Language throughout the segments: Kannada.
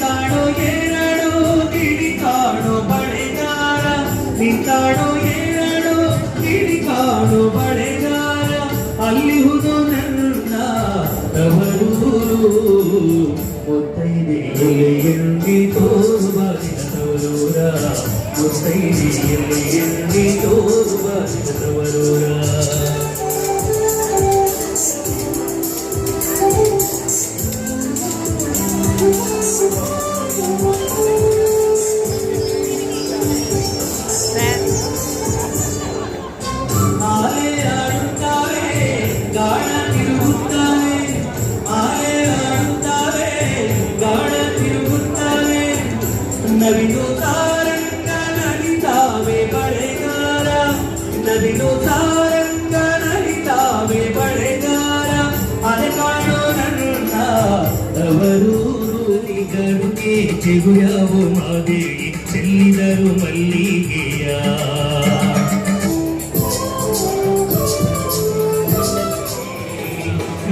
ನಿಂತಾಡೋ ಏನಾಡೋ ಕಿಡಿಕಾಡೋ ಬಳೆಗಾರ ನಿಂತಾಡೋ ಏನಾಡೋ ಕಿಡಿಕಾಡೋ ಬಳೆಗಾರ ಅಲ್ಲಿ ಹುದು ನನ್ನ ತವರೂರು ಮುತ್ತೈದೆಯಲ್ಲಿ ತೋರುವ ತವರೂರ ಮುತ್ತೈದೆಯಲ್ಲಿ ತೋರುವ ತವರೂರ ನವಿಲು ತಾರಂಗ ನಲಿತಾವೆ ಬಳೆಗಾರ ನವಿಲು ತಾರಂಗ ನಲಿತಾವೆ ಬಳೆಗಾರ ಅಲೆಕಾಡೋ ನನ್ನ ತವರೂರುಗಳಿಗೆ ಚಿಗುರವು ಮಾದೇವಿ ಚೆಲ್ಲಿದರು ಮಲ್ಲಿಗೆಯ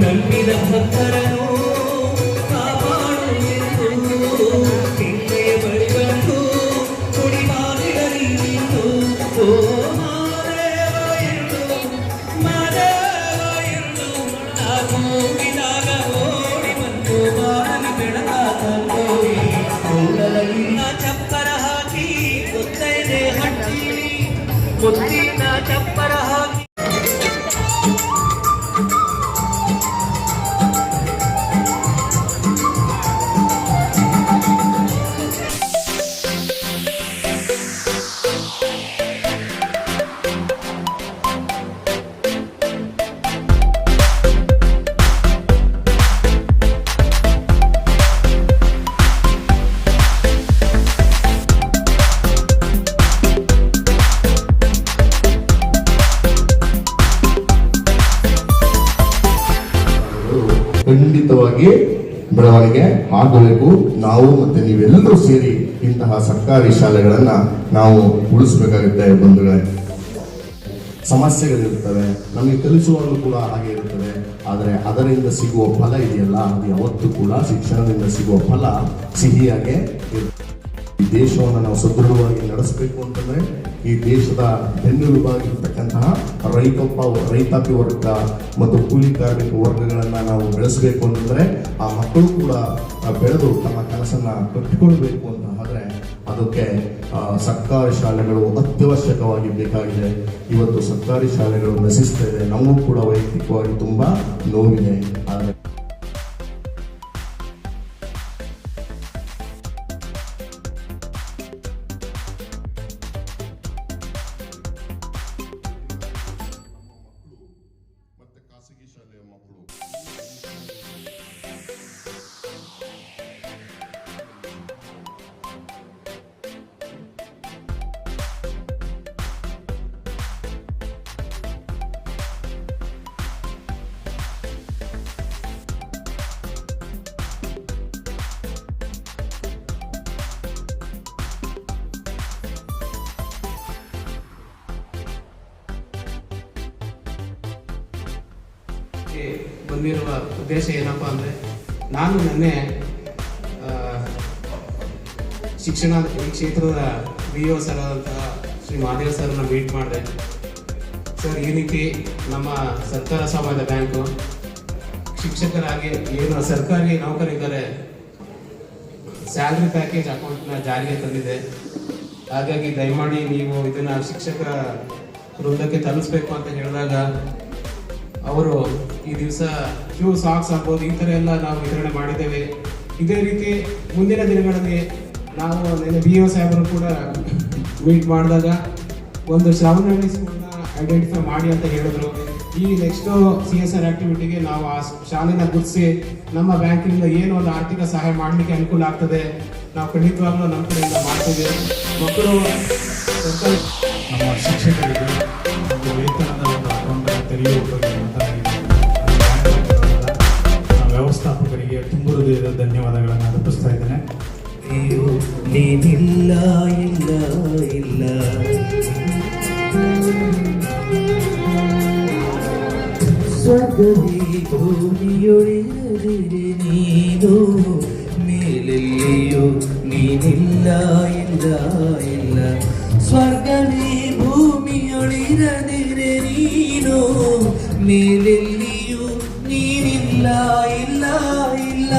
ನಂಬಿದ ಭಕ್ತರನು ಚಪ್ಪರ ಹಾಕಿ ಮುತ್ತೈದೆ ಹಟ್ಟಿ ಮುತ್ತಿನ ಚಪ್ಪರ ಹಾಕಿ ಖಂಡಿತವಾಗಿ ಬೆಳವಣಿಗೆ ಆಗಬೇಕು. ನಾವು ಮತ್ತೆ ನೀವೆಲ್ಲರೂ ಸೇರಿ ಇಂತಹ ಸರ್ಕಾರಿ ಶಾಲೆಗಳನ್ನ ನಾವು ಉಳಿಸಬೇಕಾಗುತ್ತೆ. ಬಂಧುಗಳೇ, ಸಮಸ್ಯೆಗಳಿರ್ತವೆ, ನಮಗೆ ಕಲಿಸುವಾಗಲೂ ಕೂಡ ಹಾಗೆ ಇರ್ತದೆ. ಆದರೆ ಅದರಿಂದ ಸಿಗುವ ಫಲ ಇದೆಯಲ್ಲ, ಅದು ಯಾವತ್ತೂ ಕೂಡ ಶಿಕ್ಷಣದಿಂದ ಸಿಗುವ ಫಲ ಸಿಹಿಯಾಗೆ ಇರ್ತದೆ. ಈ ದೇಶವನ್ನು ನಾವು ಸದೃಢವಾಗಿ ನಡೆಸಬೇಕು ಅಂತಂದ್ರೆ ಈ ದೇಶದ ಬೆನ್ನೆಲುಬಾಗಿರ್ತಕ್ಕಂತಹ ರೈತಾಪಿ ವರ್ಗ ಮತ್ತು ಕೂಲಿ ಕಾರ್ಮಿಕ ವರ್ಗಗಳನ್ನ ನಾವು ಬೆಳೆಸಬೇಕು ಅಂತಂದ್ರೆ ಆ ಮಕ್ಕಳು ಕೂಡ ಬೆಳೆದು ತಮ್ಮ ಕೆಲಸನ ಕಟ್ಟಿಕೊಳ್ಬೇಕು ಅಂತ ಆದ್ರೆ ಅದಕ್ಕೆ ಸರ್ಕಾರಿ ಶಾಲೆಗಳು ಅತ್ಯವಶ್ಯಕವಾಗಿ ಬೇಕಾಗಿದೆ. ಇವತ್ತು ಸರ್ಕಾರಿ ಶಾಲೆಗಳು ನಶಿಸ್ತಾ ಇದೆ. ನಮಗೂ ಕೂಡ ವೈಯಕ್ತಿಕವಾಗಿ ತುಂಬಾ ನೋವಿದೆ. ಆದರೆ ಖಾಸಗಿ ಶಾಲೆಯ ಮಕ್ಕಳು ಬಂದಿರುವ ಉದ್ದೇಶ ಏನಪ್ಪ ಅಂದರೆ, ನಾನು ನಿನ್ನೆ ಶಿಕ್ಷಣ ಈ ಕ್ಷೇತ್ರದ BO ಸರ್ ಆದಂತಹ ಶ್ರೀ ಮಹಾದೇವ್ ಸರ್ನ ಮೀಟ್ ಮಾಡಿದೆ. ಸರ್, ಈ ರೀತಿ ನಮ್ಮ ಸರ್ಕಾರ ಸಮಾಜ ಬ್ಯಾಂಕು ಶಿಕ್ಷಕರಾಗಿ ಏನು ಸರ್ಕಾರಿ ನೌಕರಿದ್ದಾರೆ ಸ್ಯಾಲ್ರಿ ಪ್ಯಾಕೇಜ್ ಅಕೌಂಟ್ನ ಜಾರಿಗೆ ತಂದಿದೆ. ಹಾಗಾಗಿ ದಯಮಾಡಿ ನೀವು ಇದನ್ನು ಶಿಕ್ಷಕರ ವೃಂದಕ್ಕೆ ತಲುಪಿಸ್ಬೇಕು ಅಂತ ಹೇಳಿದಾಗ ಅವರು ಈ ದಿವಸ ಶೂ ಸಾಕ್ಸ್ ಆಗ್ಬೋದು ಈ ಥರ ಎಲ್ಲ ನಾವು ವಿತರಣೆ ಮಾಡಿದ್ದೇವೆ. ಇದೇ ರೀತಿ ಮುಂದಿನ ದಿನಗಳಲ್ಲಿ ನಾವು ನಿನ್ನೆ BO ಸಾಹೇಬರು ಕೂಡ ಮೀಟ್ ಮಾಡಿದಾಗ ಒಂದು ಶ್ರವಣಹಳ್ಳಿ ಸ್ಕೂಲ್ನ ಐಡೆಂಟಿಫೈ ಮಾಡಿ ಅಂತ ಹೇಳಿದ್ರು. ಈ ನೆಕ್ಸ್ಟು CSR ಆಕ್ಟಿವಿಟಿಗೆ ನಾವು ಆ ಶಾಲೆನ ಗುರುತಿಸಿ ನಮ್ಮ ಬ್ಯಾಂಕಿನಿಂದ ಏನು ಒಂದು ಆರ್ಥಿಕ ಸಹಾಯ ಮಾಡಲಿಕ್ಕೆ ಅನುಕೂಲ ಆಗ್ತದೆ ನಾವು ಖಂಡಿತವಾಗ್ಲೂ ನಮ್ಮ ಕಡೆಯಿಂದ ಮಾಡ್ತೀವಿ. ಮಕ್ಕಳು ನಮ್ಮ ಶಿಕ್ಷಕರಿಗೆ ಒಂದು ವೇತನದ ಒಂದು ಅಕೌಂಟ್ ತೆರೆಯುವ ವ್ಯವಸ್ಥಾಪಕರಿಗೆ ತುಂಬ ಹೃದಯದ ಧನ್ಯವಾದಗಳನ್ನು ಅರ್ಪಿಸ್ತಾ ಇದ್ದೇನೆ. ನೀನಿಲ್ಲ ಇಲ್ಲ ಇಲ್ಲ ಸ್ವರ್ಗದಿ ಭೂಮಿಯೊಳಿರದಿರೆ ನೀನು ಮೇಲೆ ಮೇಲೆಲ್ಲಿಯೂ ನೀನಿಲ್ಲ ಇಲ್ಲ ಇಲ್ಲ ಸ್ವರ್ಗನೇ ಭೂಮಿಯೊಳಿರದಿರೆ ನೀನು ಮೇಲೆಲ್ಲಿಯೂ ನೀನಿಲ್ಲ ಇಲ್ಲ ಇಲ್ಲ.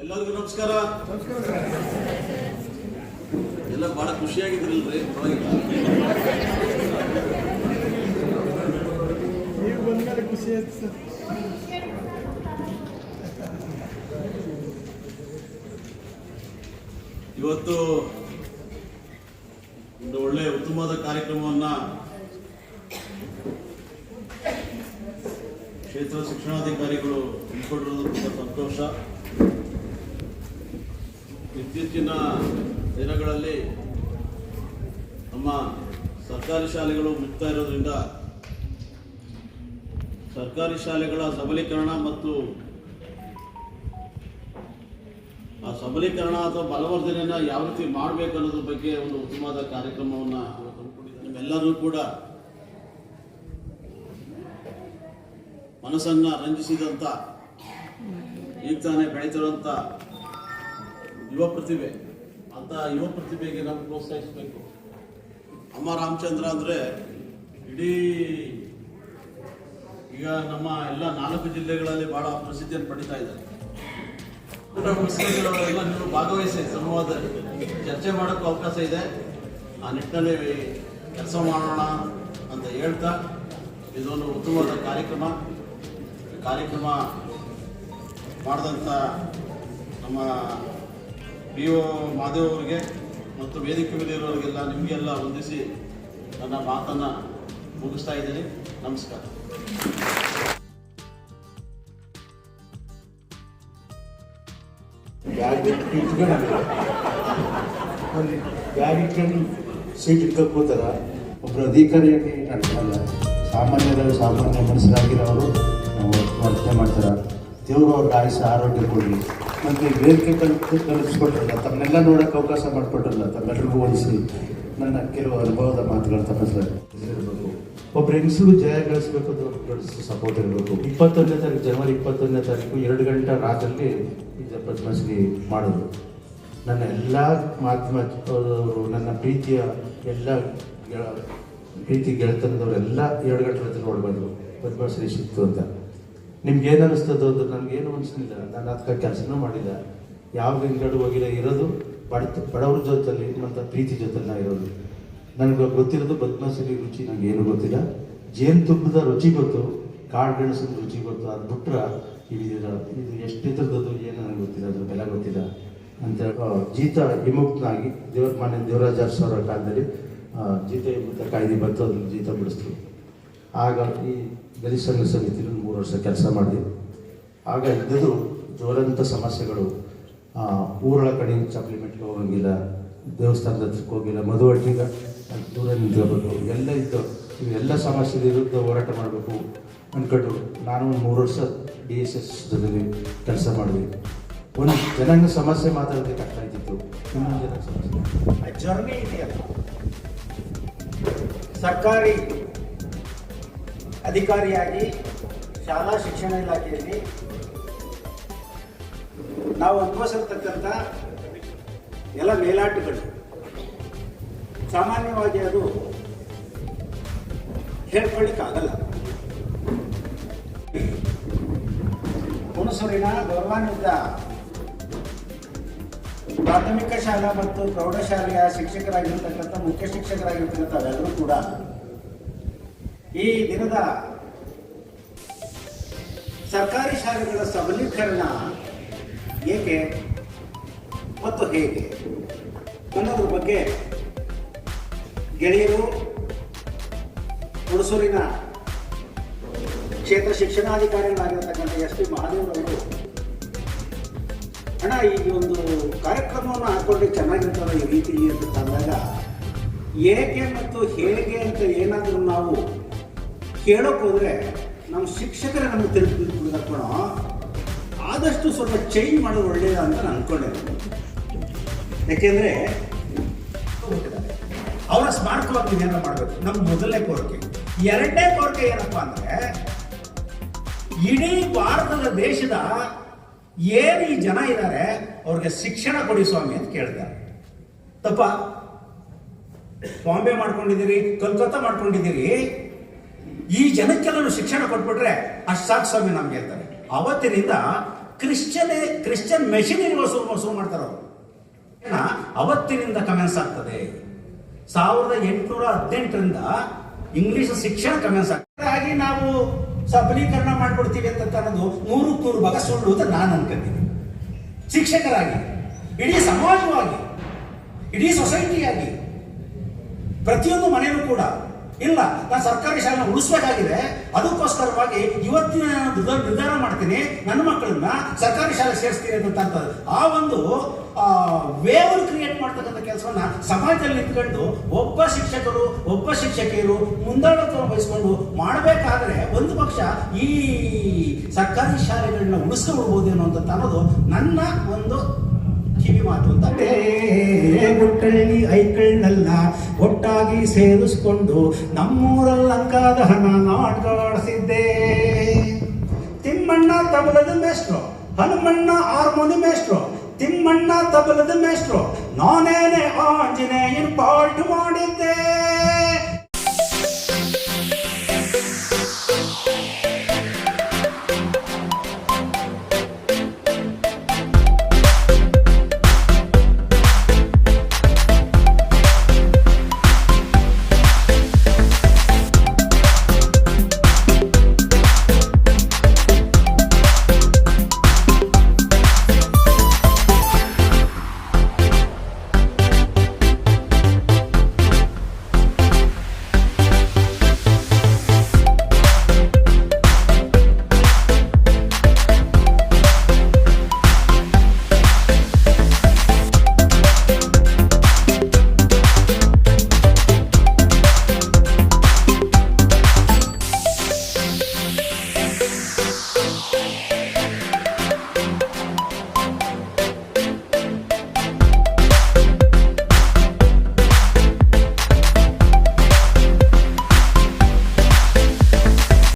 ಎಲ್ಲರಿಗೂ ನಮಸ್ಕಾರ. ಎಲ್ಲ ಬಹಳ ಖುಷಿಯಾಗಿದ್ರಲ್ರಿ? ಇವತ್ತು ಒಂದು ಒಳ್ಳೆ ಉತ್ತಮವಾದ ಕಾರ್ಯಕ್ರಮವನ್ನ ಕ್ಷೇತ್ರ ಶಿಕ್ಷಣಾಧಿಕಾರಿಗಳು ಹಮ್ಮಿಕೊಂಡಿರೋದು ತುಂಬ ಸಂತೋಷ. ಇತ್ತೀಚಿನ ದಿನಗಳಲ್ಲಿ ನಮ್ಮ ಸರ್ಕಾರಿ ಶಾಲೆಗಳು ಮುಕ್ತ ಇರೋದ್ರಿಂದ ಸರ್ಕಾರಿ ಶಾಲೆಗಳ ಸಬಲೀಕರಣ ಮತ್ತು ಆ ಸಬಲೀಕರಣ ಅಥವಾ ಬಲವರ್ಧನೆಯನ್ನು ಯಾವ ರೀತಿ ಮಾಡಬೇಕು ಅನ್ನೋದ್ರ ಬಗ್ಗೆ ಒಂದು ಉತ್ತಮವಾದ ಕಾರ್ಯಕ್ರಮವನ್ನು ನಿಮ್ಮೆಲ್ಲರೂ ಕೂಡ ಮನಸ್ಸನ್ನು ರಂಜಿಸಿದಂಥ ಈಗ ತಾನೇ ಬೆಳೀತಿರುವಂಥ ಯುವ ಪ್ರತಿಭೆ ಅಂತ ಯುವ ಪ್ರತಿಭೆಗೆ ನಾವು ಪ್ರೋತ್ಸಾಹಿಸಬೇಕು. ಅಮ್ಮ ರಾಮಚಂದ್ರ ಅಂದರೆ ಇಡೀ ಈಗ ನಮ್ಮ ಎಲ್ಲ 4 ಜಿಲ್ಲೆಗಳಲ್ಲಿ ಬಹಳ ಪ್ರಸಿದ್ಧಿಯನ್ನು ಪಡಿತಾ ಇದ್ದಾರೆ. ಪುಸ್ತಕಗಳೆಲ್ಲ ನೀವು ಭಾಗವಹಿಸಿ ಸಂವಾದದಲ್ಲಿ ಚರ್ಚೆ ಮಾಡೋಕ್ಕೂ ಅವಕಾಶ ಇದೆ. ಆ ನಿಟ್ಟಿನಲ್ಲಿ ಕೆಲಸ ಮಾಡೋಣ ಅಂತ ಹೇಳ್ತಾ ಇದೊಂದು ಉತ್ತಮವಾದ ಕಾರ್ಯಕ್ರಮ ಮಾಡಿದಂಥ ನಮ್ಮ PO ಮಾದೇವ್ ಅವರಿಗೆ ಮತ್ತು ವೇದಿಕೆ ಮೇಲೆ ಇರೋರಿಗೆಲ್ಲ ನಿಮಗೆಲ್ಲ ವಂದಿಸಿ ನನ್ನ ಮಾತನ್ನು ಮುಗಿಸ್ತಾ ಇದ್ದೀನಿ. ನಮಸ್ಕಾರ. ಬ್ಯಾಗ್ ಇಟ್ಕೊಂಡು ಸೀಟ್ ಇಟ್ಕೊಂಡು ಕೂತಾರ. ಒಬ್ಬರು ಅಧಿಕಾರಿಯಾಗಿ ನಡ್ಸಲ್ಲ. ಸಾಮಾನ್ಯ ಮನಸ್ಸರಾಗಿರೋರು ವರ್ತನೆ ಮಾಡ್ತಾರೆ. ದೇವರು ಅವ್ರಿಗೆ ಆಯುಷ್ಯ ಆರೋಗ್ಯ ಕೊಡಲಿ. ಮತ್ತು ವೇದಿಕೆ ಕಲಿಸ್ಕೊಟ್ರಲ್ಲ, ತಮ್ಮನ್ನೆಲ್ಲ ನೋಡೋಕೆ ಅವಕಾಶ ಮಾಡಿಕೊಟ್ರಲ್ಲ, ತಮ್ಮೆಲ್ಲರಿಗೂ ಹೋಲಿಸಿ ನನ್ನ ಕೆಲವು ಅನುಭವದ ಮಾತುಗಳು ತಪ್ಪಿಸಬೇಕು. ಒಬ್ಬರು ಹೆಂಗಸರು ಜಯ ಗಳಿಸ್ಬೇಕು ಅಂತ ಒಬ್ಬರು ಸಪೋರ್ಟ್ ಇರಬೇಕು. 21ನೇ ತಾರೀಕು ಜನವರಿ 21ನೇ ತಾರೀಕು 2 ಗಂಟೆ ರಾತ್ರಲ್ಲಿ ಈ ಪದ್ಮಶ್ರೀ ಮಾಡಿದ್ರು. ನನ್ನ ಎಲ್ಲ ಮಾಧ್ಯಮ ನನ್ನ ಪ್ರೀತಿಯ ಎಲ್ಲ ಪ್ರೀತಿ ಗೆಳೆತನದವರೆಲ್ಲ 2 ಗಂಟೆ ರಾತ್ರಿ ನೋಡಿ ಬಂದರು ಪದ್ಮಶ್ರೀ ಸಿಕ್ತು ಅಂತ. ನಿಮ್ಗೆ ಏನು ಅನ್ನಿಸ್ತದೋ ಅದು ನನಗೇನು ಅನಿಸ್ಲಿಲ್ಲ. ನಾನು ಅದಕ್ಕೆ ಕೆಲಸನೂ ಮಾಡಿಲ್ಲ, ಯಾವ ಹಿಂಗಡು ಹೋಗಿಲ್ಲ. ಇರೋದು ಬಡವ್ರ ಜೊತೆಲಿ ಮತ್ತು ಪ್ರೀತಿ ಜೊತೆಲಿ ನಾ ಇರೋದು. ನನಗೆ ಗೊತ್ತಿರೋದು ಪದ್ಮಶ್ರೀ ರುಚಿ ನನಗೆ ಏನು ಗೊತ್ತಿಲ್ಲ. ಜೇನುತುಪ್ಪದ ರುಚಿ ಗೊತ್ತು, ಕಾಳು ಗೆಣಸಿನ ರುಚಿ ಗೊತ್ತು. ಅದು ಬಿಟ್ರೆ ಇದು ಎಷ್ಟಿದ್ರದ್ದು ಏನು ನನಗೆ ಗೊತ್ತಿಲ್ಲ, ಅದ್ರ ಬೆಲೆ ಗೊತ್ತಿಲ್ಲ ಅಂತ ಜೀತ ವಿಮುಕ್ತನಾಗಿ ಮಾನ್ಯ ದೇವರಾಜ ಅರಸು ಅವರ ಕಾಲದಲ್ಲಿ ಜೀತ ವಿಮುಕ್ತ ಕಾಯ್ದೆ ಬಂತು, ಅದ್ರ ಜೀತ ಬಿಡಿಸ್ತು. ಆಗ ಈ ದಲಿತ ಸಂಘ ಸಮಿತಿಯಲ್ಲಿ 3 ವರ್ಷ ಕೆಲಸ ಮಾಡಿದೆ. ಆಗ ಇದ್ದದ್ದು ಜ್ವರಂಥ ಸಮಸ್ಯೆಗಳು. ಊರೊಳ ಕಡೆ ಸಪ್ಲಿಮೆಂಟ್ಗೆ ಹೋಗಂಗಿಲ್ಲ, ದೇವಸ್ಥಾನದ ಹತ್ರಕ್ಕೆ ಹೋಗಿಲ್ಲ, ಮದುವಟ್ಟಿಗೆ ದೂರ ನಿಂತ್ಕೋಬೇಕು, ಎಲ್ಲ ಇತ್ತು. ಇವೆಲ್ಲ ಸಮಸ್ಯೆ ವಿರುದ್ಧ ಹೋರಾಟ ಮಾಡಬೇಕು ಅಂದ್ಕೊಂಡು ನಾನು 3 ವರ್ಷ DSS ಜೊತೆಗೆ ಕೆಲಸ ಮಾಡಿದೆ. ಒಂದು ಜನಾಂಗ ಸಮಸ್ಯೆ ಮಾತಾಡೋದಕ್ಕೆ ಕಷ್ಟ ಆಯ್ತಿತ್ತು. ಇನ್ನೊಂದು ಜನಾಂಗ ಸಮಸ್ಯೆ ಜರ್ನಿ ಇದೆಯಲ್ಲ, ಸರ್ಕಾರಿ ಅಧಿಕಾರಿಯಾಗಿ ಶಾಲಾ ಶಿಕ್ಷಣ ಇಲಾಖೆಯಲ್ಲಿ ನಾವು ಅನುಭವಿಸಿರ್ತಕ್ಕಂಥ ಎಲ್ಲ ಮೇಲಾಟಗಳು ಸಾಮಾನ್ಯವಾಗಿ ಅದು ಹೇಳ್ಕೊಳ್ಳಿಕ್ಕಾಗಲ್ಲ. ಹುಣಸೂರಿನ ಗೌರವಾನ್ವಿತ ಪ್ರಾಥಮಿಕ ಶಾಲಾ ಮತ್ತು ಪ್ರೌಢಶಾಲೆಯ ಶಿಕ್ಷಕರಾಗಿರ್ತಕ್ಕಂಥ ಮುಖ್ಯ ಶಿಕ್ಷಕರಾಗಿರ್ತಕ್ಕಂಥ ಅವರೆಲ್ಲರೂ ಕೂಡ ಈ ದಿನದ ಸರ್ಕಾರಿ ಶಾಲೆಗಳ ಸಬಲೀಕರಣ ಏಕೆ ಮತ್ತು ಹೇಗೆ ಅನ್ನೋದ್ರ ಬಗ್ಗೆ ಗೆಳೆಯರು ಹುಣಸೂರಿನ ಕ್ಷೇತ್ರ ಶಿಕ್ಷಣಾಧಿಕಾರಿಗಳಾಗಿರ್ತಕ್ಕಂಥ SP ಮಹಾದೇವ್ ಅವರು ಅಣ್ಣ ಈ ಒಂದು ಕಾರ್ಯಕ್ರಮವನ್ನು ಹಾಕೊಂಡ್ರೆ ಚೆನ್ನಾಗಿರ್ತದೆ ಈ ರೀತಿಲಿ ಅಂತ ತಂದಾಗ ಏಕೆ ಮತ್ತು ಹೇಗೆ ಅಂತ ಏನಾದರೂ ನಾವು ಕೇಳೋಕೆ ಹೋದರೆ ನಮ್ಮ ಶಿಕ್ಷಕರೇ ನಮಗೆ ತಿಳ್ಕೊಂಡು ಆದಷ್ಟು ಸ್ವಲ್ಪ ಚೇಂಜ್ ಮಾಡೋದು ಒಳ್ಳೆಯದ ಅಂತ ನಾನು ಅಂದ್ಕೊಂಡಿದ್ದೀನಿ. ಯಾಕೆಂದರೆ ಅವರ ಸ್ಮಾರಕವಾಗಿ ಏನಾರ ಮಾಡಬೇಕು, ನಮ್ಮ ಮೊದಲನೇ ಕೋರಿಕೆ. ಎರಡನೇ ಕೋರಿಕೆ ಏನಪ್ಪ ಅಂದರೆ ಇಡೀ ಭಾರತದ ದೇಶದ ಏನು ಈ ಜನ ಇದ್ದಾರೆ ಅವ್ರಿಗೆ ಶಿಕ್ಷಣ ಕೊಡಿ ಸ್ವಾಮಿ ಅಂತ ಕೇಳ್ತಾರೆ. ತಪ್ಪ? ಬಾಂಬೆ ಮಾಡ್ಕೊಂಡಿದ್ದೀರಿ, ಕಲ್ಕತ್ತಾ ಮಾಡ್ಕೊಂಡಿದ್ದೀರಿ, ಈ ಜನಕ್ಕೆಲ್ಲರೂ ಶಿಕ್ಷಣ ಕೊಟ್ಬಿಟ್ರೆ ಅಷ್ಟು ಸಾಕು ಸ್ವಾಮಿ ನಮ್ಗೆ ಹೇಳ್ತಾರೆ. ಅವತ್ತಿನಿಂದ ಕ್ರಿಶ್ಚಿಯನ್ ಮೆಷಿನರಿ ವಸೂಲು ಮಾಡ್ತಾರೆ ಅವರು. ಅವತ್ತಿನಿಂದ ಕಮೆನ್ಸ್ ಆಗ್ತದೆ. 1818ರಿಂದ ಇಂಗ್ಲಿಷ್ ಶಿಕ್ಷಣ ಕಮೆನ್ಸ್ ಆಗ್ತದೆ. ಹಾಗೆ ನಾವು ಸಬಲೀಕರಣ ಮಾಡ್ಕೊಡ್ತೀವಿ ಅಂತ ಅನ್ನೋದು 100 ಭಾಗ ಸುಳ್ಳು ಅಂತ ನಾನು ಅನ್ಕೊಂತೀನಿ. ಶಿಕ್ಷಕರಾಗಿ, ಇಡೀ ಸಮಾಜವಾಗಿ, ಇಡೀ ಸೊಸೈಟಿಯಾಗಿ, ಪ್ರತಿಯೊಂದು ಮನೆಯೂ ಕೂಡ ಇಲ್ಲ ನಾನು ಸರ್ಕಾರಿ ಶಾಲೆನ ಉಳಿಸ್ಬೇಕಾಗಿದೆ, ಅದಕ್ಕೋಸ್ಕರವಾಗಿ ಇವತ್ತಿನ ನಿರ್ಧಾರ ಮಾಡ್ತೀನಿ ನನ್ನ ಮಕ್ಕಳನ್ನ ಸರ್ಕಾರಿ ಶಾಲೆ ಸೇರಿಸ್ತೀನಿ ಅಂತ ಆ ಒಂದು ವೇವ್ ಕ್ರಿಯೇಟ್ ಮಾಡ್ತಕ್ಕಂಥ ಕೆಲಸವನ್ನ ಸಮಾಜದಲ್ಲಿ ನಿಂತ್ಕೊಂಡು ಒಬ್ಬ ಶಿಕ್ಷಕರು ಒಬ್ಬ ಶಿಕ್ಷಕಿಯರು ಮುಂದಾಳತ್ವ ವಹಿಸ್ಕೊಂಡು ಮಾಡಬೇಕಾದ್ರೆ ಒಂದು ಪಕ್ಷ ಈ ಸರ್ಕಾರಿ ಶಾಲೆಗಳನ್ನ ಉಳಿಸ್ಕೊಳ್ಬಹುದು ಅನ್ನೋದು ನನ್ನ ಒಂದು ಕಿವಿ ಮಾತು ಅಂತ. ಗುಟ್ಟಳ್ಳಿ ಐಕಳ್ನೆಲ್ಲ ಒಟ್ಟಾಗಿ ಸೇರಿಸ್ಕೊಂಡು ನಮ್ಮೂರಲ್ಲಿ ಅಂಗಾದ ಹಣ ನಾಟಕಾಡಿಸಿದ್ದೆ. ತಿಮ್ಮಣ್ಣ ತಬಲದ ಮೇಷ್ಟ್ರು, ಹನುಮಣ್ಣ ಹಾರ್ಮೋನಿ ಮೇಷ್ಟ್ರು, ತಿಮ್ಮಣ್ಣ ತಬಲದ ಮೇಷ್ಟ್ರು, ನಾನೇನೆ ಆಂಜನೇಯನ್ ಪಾಠ ಮಾಡಿದ್ದೆ.